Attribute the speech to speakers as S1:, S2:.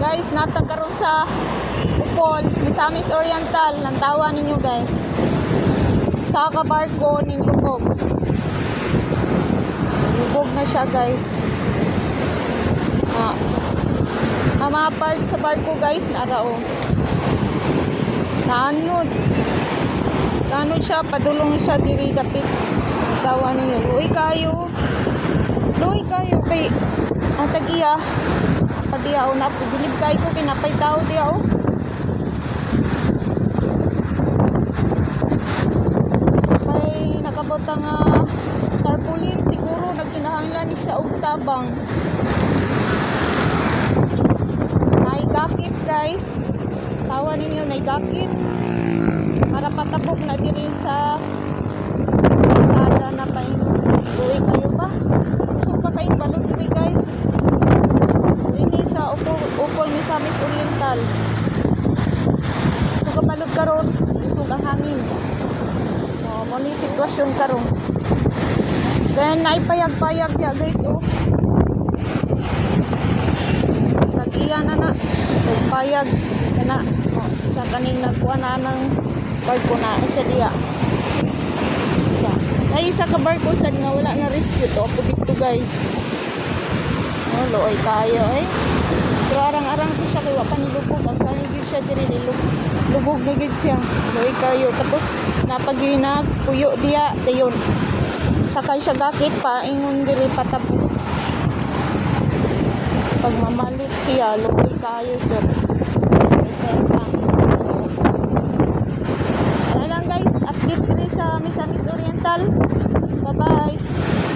S1: Guys, natagkaroon sa Upol, Misamis Oriental. Nantawa ninyo guys. Sa kabarko ning lubog. Lubog na siya guys. Mga part sa barko guys, narao. Naanod. Naanod siya, padulong siya diri kapit. Tawa ninyo. Luoy kayo. Luoy kayo kay ang tagiya. Padiyaw na pagilib kayo ko kinapay tao diyaw. May nakabot ang tarpaulin siguro nagkinahanglan ni siya og tabang. Naigakit guys. Tawa ninyo naigakit. Para patabok na diri sa sada na pain. Luoy kayo ba? Gusto pa kayo balon diri guys. Ini sa Upol Misamis Oriental. So kapalog karon, gusto ang hangin. Mo ni sitwasyon karon. Then naipayag-payag ya guys oh. Tagiyan na payag kana sa kaning nagkuha na ng barko na siya diya. Siya. Ay isa ka barko sad nga wala na rescue to dito guys. Oh, looy kayo eh. Pero arang-arang ko siya kaya panilubog. Ang kanigid siya diri lubog na gid siya. Looy kayo. Tapos napaginag puyo diya dayon. Sakay siya gakit pa ingon diri patabo. Pag mamalit siya, looy kayo siya. Kaya lang guys, update diri sa Misamis Oriental. Bye-bye.